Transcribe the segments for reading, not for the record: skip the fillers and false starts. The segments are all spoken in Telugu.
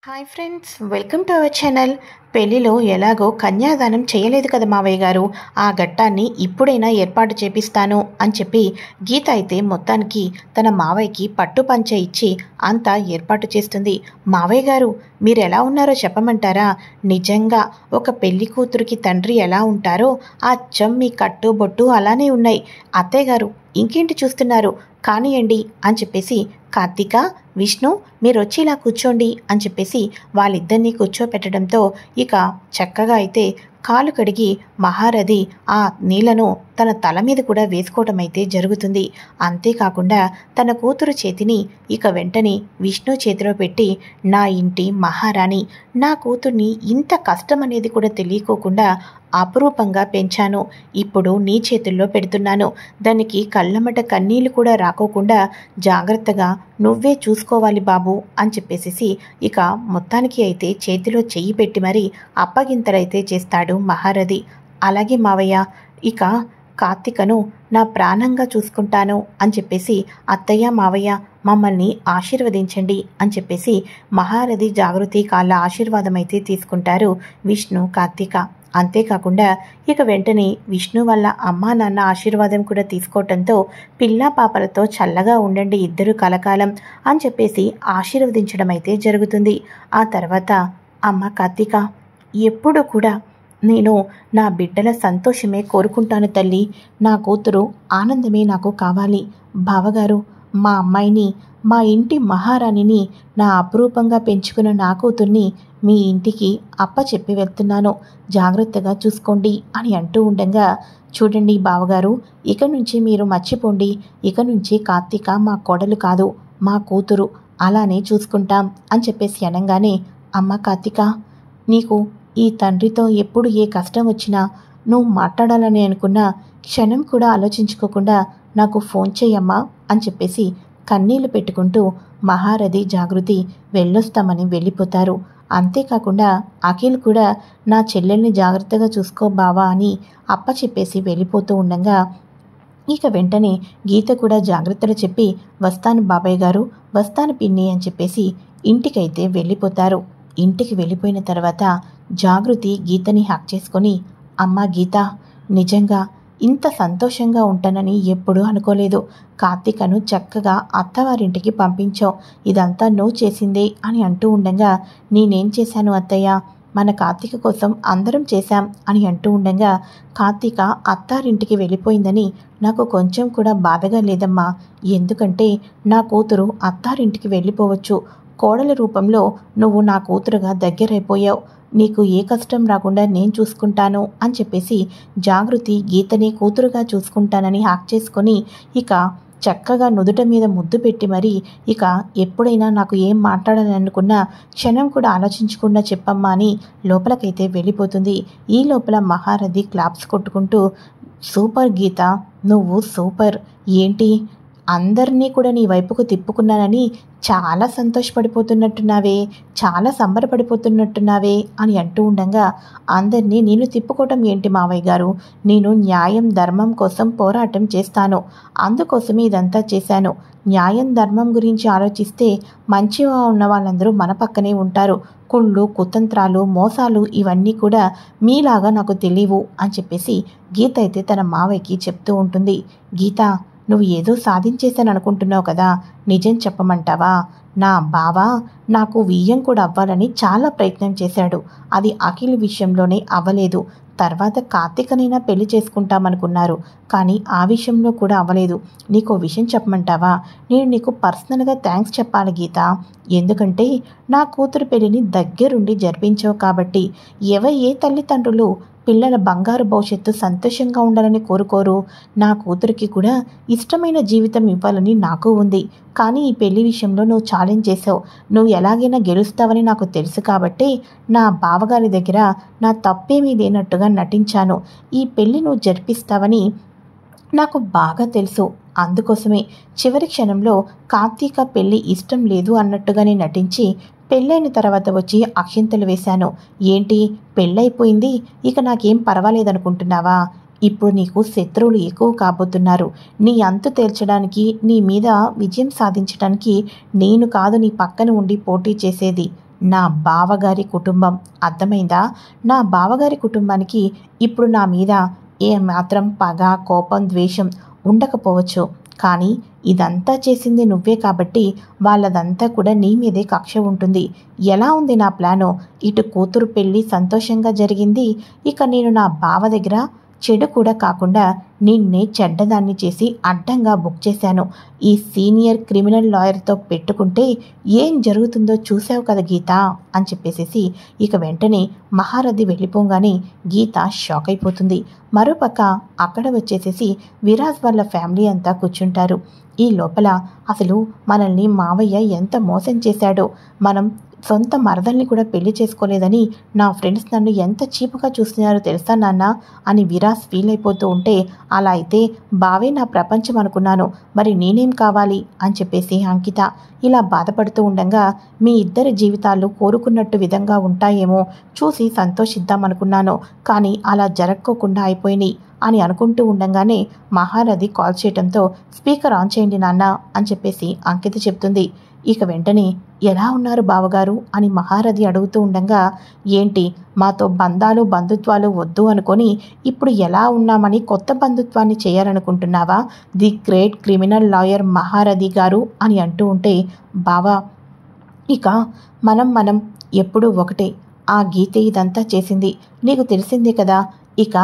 Hi friends, welcome to our channel. పెళ్లిలో ఎలాగో కన్యాదానం చేయలేదు కదా మావయ్య గారు, ఆ ఘట్టాన్ని ఇప్పుడైనా ఏర్పాటు చేపిస్తాను అని చెప్పి గీత అయితే మొత్తానికి తన మావయ్యకి పట్టు పంచ ఇచ్చి అంతా ఏర్పాటు చేస్తుంది. మావయ్య గారు, మీరు ఎలా ఉన్నారో చెప్పమంటారా? నిజంగా ఒక పెళ్లి కూతురికి తండ్రి ఎలా ఉంటారో అచ్చం మీ కట్టు బొట్టు అలానే ఉన్నాయి. అత్తయ్య గారు, ఇంకేంటి చూస్తున్నారు, కానియండి అని చెప్పేసి కార్తీక, విష్ణు మీరు వచ్చి ఇలా కూర్చోండి అని చెప్పేసి వాళ్ళిద్దరినీ కూర్చోపెట్టడంతో ఇక చక్కగా అయితే కాలు కడిగి మహారథి ఆ నీళ్లను తన తల మీద కూడా వేసుకోవడం అయితే జరుగుతుంది. అంతేకాకుండా తన కూతురు చేతిని ఇక వెంటనే విష్ణు చేతిలో పెట్టి, నా ఇంటి మహారాణి, నా కూతుర్ని ఇంత కష్టం అనేది కూడా తెలియకోకుండా అపురూపంగా పెంచాను, ఇప్పుడు నీ చేతుల్లో పెడుతున్నాను, దానికి కళ్ళమట కన్నీళ్లు కూడా రాకోకుండా జాగ్రత్తగా నువ్వే చూసుకోవాలి బాబు అని చెప్పేసి ఇక మొత్తానికి అయితే చేతిలో చెయ్యి పెట్టి మరీ అప్పగింతలైతే చేస్తాడు మహారథి. అలాగే మావయ్య, ఇక కార్తీకను నా ప్రాణంగా చూసుకుంటాను అని చెప్పేసి అత్తయ్య మావయ్య మమ్మల్ని ఆశీర్వదించండి అని చెప్పేసి మహారథి జాగృతి కాళ్ళ ఆశీర్వాదం అయితే తీసుకుంటారు విష్ణు కార్తీక. అంతేకాకుండా ఇక వెంటనే విష్ణు వాళ్ళ అమ్మా నాన్న ఆశీర్వాదం కూడా తీసుకోవటంతో పిల్లా పాపలతో చల్లగా ఉండండి ఇద్దరు కలకాలం అని చెప్పేసి ఆశీర్వదించడం అయితే జరుగుతుంది. ఆ తర్వాత, అమ్మ కార్తీక, ఎప్పుడు కూడా నేను నా బిడ్డల సంతోషమే కోరుకుంటాను తల్లి, నా కూతురు ఆనందమే నాకు కావాలి. బావగారు, మా అమ్మాయిని, మా ఇంటి మహారాణిని, నా అపురూపంగా పెంచుకున్న నా కూతుర్ని మీ ఇంటికి అప్పచెప్పి వెళ్తున్నాను, జాగ్రత్తగా చూసుకోండి అని అంటూ ఉండగా, చూడండి బావగారు, ఇక నుంచి మీరు మర్చిపోండి, ఇక నుంచి కార్తీక మా కోడలు కాదు, మా కూతురు, అలానే చూసుకుంటాం అని చెప్పేసి అనగానే, అమ్మ కార్తీక, నీకు ఈ తండ్రితో ఎప్పుడు ఏ కష్టం వచ్చినా నువ్వు మాట్లాడాలని అనుకున్నా క్షణం కూడా ఆలోచించుకోకుండా నాకు ఫోన్ చెయ్యమ్మా అని చెప్పేసి కన్నీళ్లు పెట్టుకుంటూ మహారథి జాగృతి వెళ్ళొస్తామని వెళ్ళిపోతారు. అంతేకాకుండా అఖిల్ కూడా నా చెల్లెల్ని జాగ్రత్తగా చూసుకో బావా అని అప్పచెప్పేసి వెళ్ళిపోతూ ఉండగా ఇక వెంటనే గీత కూడా జాగ్రత్తలు చెప్పి, వస్తాను బాబాయ్ గారు, వస్తాను పిన్ని అని చెప్పేసి ఇంటికైతే వెళ్ళిపోతారు. ఇంటికి వెళ్ళిపోయిన తర్వాత జాగృతి గీతని హక్ చేసుకొని, అమ్మ గీత, నిజంగా ఇంత సంతోషంగా ఉంటానని ఎప్పుడూ అనుకోలేదు, కార్తీకను చక్కగా అత్తవారింటికి పంపించావు, ఇదంతా నువ్వు చేసిందే అని అంటూ ఉండగా, నేనేం చేశాను అత్తయ్య, మన కార్తీక కోసం అందరం చేశాం అని అంటూ ఉండగా, కార్తీక అత్తారింటికి వెళ్ళిపోయిందని నాకు కొంచెం కూడా బాధగా లేదమ్మా, ఎందుకంటే నా కూతురు అత్తారింటికి వెళ్ళిపోవచ్చు, కోడల రూపంలో నువ్వు నా కూతురుగా దగ్గరైపోయావు, నీకు ఏ కష్టం రాకుండా నేను చూసుకుంటాను అని చెప్పేసి జాగృతి గీతని కూతురుగా చూసుకుంటానని హాక్ చేసుకొని ఇక చక్కగా నుదుట మీద ముద్దు పెట్టి మరీ ఇక ఎప్పుడైనా నాకు ఏం మాట్లాడాలనుకున్నా క్షణం కూడా ఆలోచించకుండా చెప్పమ్మా అని లోపలకైతే వెళ్ళిపోతుంది. ఈ లోపల మహారథి క్లాప్స్ కొట్టుకుంటూ, సూపర్ గీత, నువ్వు సూపర్, ఏంటి అందరినీ కూడా నీ వైపుకు తిప్పుకున్నానని చాలా సంతోషపడిపోతున్నట్టున్నావే, చాలా సంబరపడిపోతున్నట్టున్నావే అని అంటూ ఉండగా, అందరినీ నేను తిప్పుకోవటం ఏంటి మావయ్య గారు, నేను న్యాయం ధర్మం కోసం పోరాటం చేస్తాను, అందుకోసమే ఇదంతా చేశాను, న్యాయం ధర్మం గురించి ఆలోచిస్తే మంచిగా ఉన్న వాళ్ళందరూ మన పక్కనే ఉంటారు, కుళ్ళు కుతంత్రాలు మోసాలు ఇవన్నీ కూడా మీలాగా నాకు తెలియవు అని చెప్పేసి గీత అయితే తన మావయ్యకి చెప్తూ ఉంటుంది. గీత, నువ్వు ఏదో సాధించేశాను అనుకుంటున్నావు కదా, నిజం చెప్పమంటావా, నా బావ నాకు వియ్యం కూడా అవ్వాలని చాలా ప్రయత్నం చేశాడు, అది అఖిల్ విషయంలోనే అవ్వలేదు, తర్వాత కార్తీకనైనా పెళ్లి చేసుకుంటామనుకున్నారు, కానీ ఆ విషయంలో కూడా అవ్వలేదు. నీకు విషయం చెప్పమంటావా, నేను నీకు పర్సనల్గా థ్యాంక్స్ చెప్పాలి గీత, ఎందుకంటే నా కూతురు పెళ్లిని దగ్గరుండి జరిపించావు కాబట్టి. ఏ తల్లిదండ్రులు పిల్లల బంగారు భవిష్యత్తు సంతోషంగా ఉండాలని కోరుకోరు, నా కూతురికి కూడా ఇష్టమైన జీవితం ఇవ్వాలని నాకు ఉంది, కానీ ఈ పెళ్లి విషయంలో నువ్వు ఛాలెంజ్ చేసావు, నువ్వు ఎలాగైనా గెలుస్తావని నాకు తెలుసు కాబట్టి నా బావగారి దగ్గర నా తప్పేమీ లేనట్టుగా నటించాను, ఈ పెళ్లి నువ్వు జరిపిస్తావని నాకు బాగా తెలుసు, అందుకోసమే చివరి క్షణంలో కార్తీక పెళ్లి ఇష్టం లేదు అన్నట్టుగానే నటించి పెళ్ళైన తర్వాత వచ్చి అక్షింతలు వేశాను, ఏంటి పెళ్ళైపోయింది ఇక నాకేం పర్వాలేదనుకుంటున్నావా, ఇప్పుడు నీకు శత్రువులు ఎక్కువ కాబోతున్నారు, నీ అంతు తేల్చడానికి, నీ మీద విజయం సాధించడానికి నేను కాదు నీ పక్కన ఉండి పోటీ చేసేది, నా బావగారి కుటుంబం. అర్థమైందా? నా బావగారి కుటుంబానికి ఇప్పుడు నా మీద ఏమాత్రం పగ, కోపం, ద్వేషం ఉండకపోవచ్చు. కానీ ఇదంతా చేసింది నువ్వే కాబట్టి వాళ్ళదంతా కూడా నీ మీదే కక్ష ఉంటుంది. ఎలా ఉంది నా ప్లాను? ఇటు కూతురు పెళ్ళి సంతోషంగా జరిగింది. ఇక నేను నా బావ దగ్గర చెడు కూడా కాకుండా నిన్నే చెడ్డదాన్ని చేసి అడ్డంగా బుక్ చేశాను. ఈ సీనియర్ క్రిమినల్ లాయర్తో పెట్టుకుంటే ఏం జరుగుతుందో చూసావు కదా గీత అని చెప్పేసేసి ఇక వెంటనే మహారథి వెళ్ళిపోగానే గీత షాక్ అయిపోతుంది. మరోపక్క అక్కడ వచ్చేసేసి విరాజ్ వాళ్ళ ఫ్యామిలీ అంతా కూర్చుంటారు. ఈ లోపల అసలు మనల్ని మావయ్య ఎంత మోసం చేశాడో, మనం సొంత మరదల్ని కూడా పెళ్లి చేసుకోలేదని నా ఫ్రెండ్స్ నన్ను ఎంత చీపుగా చూస్తున్నారో తెలుసా నాన్న అని విరాజ్ ఫీల్ అయిపోతూ ఉంటే, అలా అయితే బావే నా ప్రపంచం అనుకున్నాను, మరి నేనేం కావాలి అని చెప్పేసి అంకిత ఇలా బాధపడుతూ ఉండగా, మీ ఇద్దరి జీవితాలు కోరుకున్నట్టు విధంగా ఉంటాయేమో చూసి సంతోషిద్దామనుకున్నాను, కానీ అలా జరక్కోకుండా అయిపోయినాయి అని అనుకుంటూ ఉండగానే మహారథి కాల్ చేయడంతో స్పీకర్ ఆన్ చేయండి నాన్న అని చెప్పేసి అంకిత చెప్తుంది. ఇక వెంటనే ఎలా ఉన్నారు బావగారు అని మహారథి అడుగుతూ ఉండగా, ఏంటి మాతో బంధాలు బంధుత్వాలు వద్దు అనుకొని ఇప్పుడు ఎలా ఉన్నామని కొత్త బంధుత్వాన్ని చేయాలనుకుంటున్నావా ది గ్రేట్ క్రిమినల్ లాయర్ మహారథి గారు అని అంటూ ఉంటే, బావా ఇక మనం ఎప్పుడూ ఒకటే. ఆ గీతే ఇదంతా చేసింది, నీకు తెలిసిందే కదా. ఇక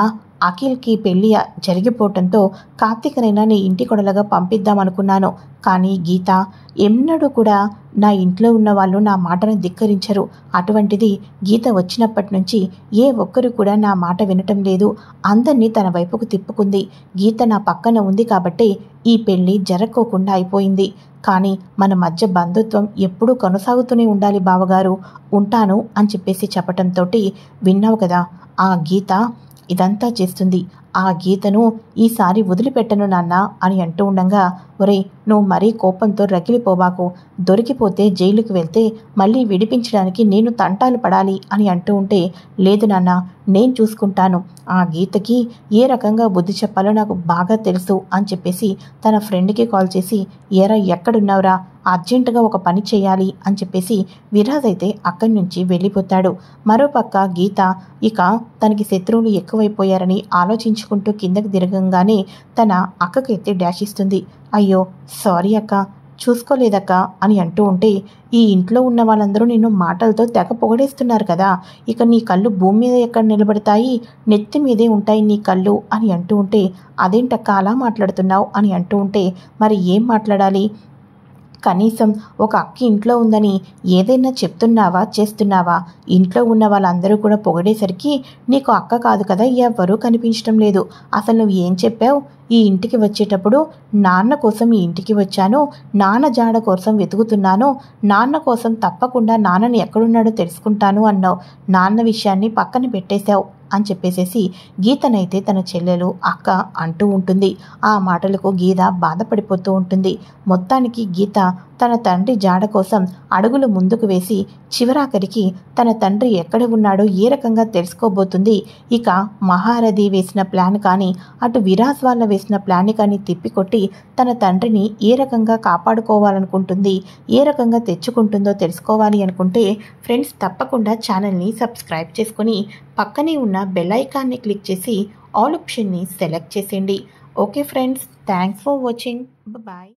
అఖిల్కి పెళ్ళి జరిగిపోవటంతో కార్తీకనైనా నీ ఇంటి కొడలుగా పంపిద్దామనుకున్నాను. కానీ గీత ఎన్నడూ కూడా నా ఇంట్లో ఉన్న వాళ్ళు నా మాటను ధిక్కరించరు. అటువంటిది గీత వచ్చినప్పటి నుంచి ఏ ఒక్కరు కూడా నా మాట వినటం లేదు. అందరినీ తన వైపుకు తిప్పుకుంది. గీత నా పక్కన ఉంది కాబట్టి ఈ పెళ్ళి జరక్కోకుండా అయిపోయింది. కానీ మన మధ్య బంధుత్వం ఎప్పుడూ కొనసాగుతూనే ఉండాలి బావగారు, ఉంటాను అని చెప్పేసి చెప్పటంతో, విన్నావు కదా ఆ గీత ఇదంతా చేస్తుంది, ఆ గీతను ఈసారి వదిలిపెట్టను నాన్న అని అంటూ ఉండగా, ఒరే నువ్వు మరీ కోపంతో రగిలిపోబాకు, దొరికిపోతే జైలుకి వెళ్తే మళ్ళీ విడిపించడానికి నేను తంటాలు పడాలి అని అంటూ ఉంటే, లేదు నాన్న నేను చూసుకుంటాను, ఆ గీతకి ఏ రకంగా బుద్ధి చెప్పాలో నాకు బాగా తెలుసు అని చెప్పేసి తన ఫ్రెండ్కి కాల్ చేసి, ఏరా ఎక్కడున్నావురా, అర్జెంటుగా ఒక పని చేయాలి అని చెప్పేసి విరాజ్ అయితే అక్కడి నుంచి వెళ్ళిపోతాడు. మరోపక్క గీత ఇక తనకి శత్రువులు ఎక్కువైపోయారని ఆలోచించుకుంటూ కిందకి దిగంగానే తన అక్కకైతే డాష్ ఇస్తుంది. అయ్యో సారీ అక్క, చూసుకోలేదక్క అని అంటూ ఉంటే, ఈ ఇంట్లో ఉన్న వాళ్ళందరూ నిన్ను మాటలతో తెగ పొగడేస్తున్నారు కదా, ఇక నీ కళ్ళు భూమి మీద ఎక్కడ నిలబడతాయి, నెత్తి మీదే ఉంటాయి నీ కళ్ళు అని అంటూ ఉంటే, అదేంటక్క అలా మాట్లాడుతున్నావు అని అంటూ ఉంటే, మరి ఏం మాట్లాడాలి, కనీసం ఒక అక్క ఇంట్లో ఉందని ఏదైనా చెప్తున్నావా చేస్తున్నావా? ఇంట్లో ఉన్న వాళ్ళందరూ కూడా పొగిడేసరికి నీకు అక్క కాదు కదా ఎవ్వరూ కనిపించడం లేదు. అసలు నువ్వు ఏం చెప్పావు? ఈ ఇంటికి వచ్చేటప్పుడు నాన్న కోసం ఈ ఇంటికి వచ్చాను, నాన్న జాడ కోసం వెతుకుతున్నాను, నాన్న కోసం తప్పకుండా నాన్నని ఎక్కడున్నాడో తెలుసుకుంటాను అన్నావు. నాన్న విషయాన్ని పక్కన పెట్టేశావు అని చెప్పేసేసి గీతనైతే తన చెల్లెలు అక్క అంటూ ఉంటుంది. ఆ మాటలకు గీత బాధపడిపోతూ ఉంటుంది. మొత్తానికి గీత తన తండ్రి జాడ కోసం అడుగులు ముందుకు వేసి చివరాఖరికి తన తండ్రి ఎక్కడ ఉన్నాడో ఏ రకంగా తెలుసుకోబోతుంది. ఇక మహారథి వేసిన ప్లాన్ కానీ అటు విరాజ్ వాళ్ళ వేసిన ప్లాన్ కానీ తిప్పికొట్టి తన తండ్రిని ఏ రకంగా కాపాడుకోవాలనుకుంటుంది, ఏ రకంగా తెచ్చుకుంటుందో తెలుసుకోవాలి అనుకుంటే ఫ్రెండ్స్ తప్పకుండా ఛానల్ని సబ్స్క్రైబ్ చేసుకొని పక్కనే ఉన్న బెల్ ఐకాన్ని క్లిక్ చేసి ఆల్ ఆప్షన్ని సెలెక్ట్ చేసేయండి. Okay friends, thanks for watching, bye.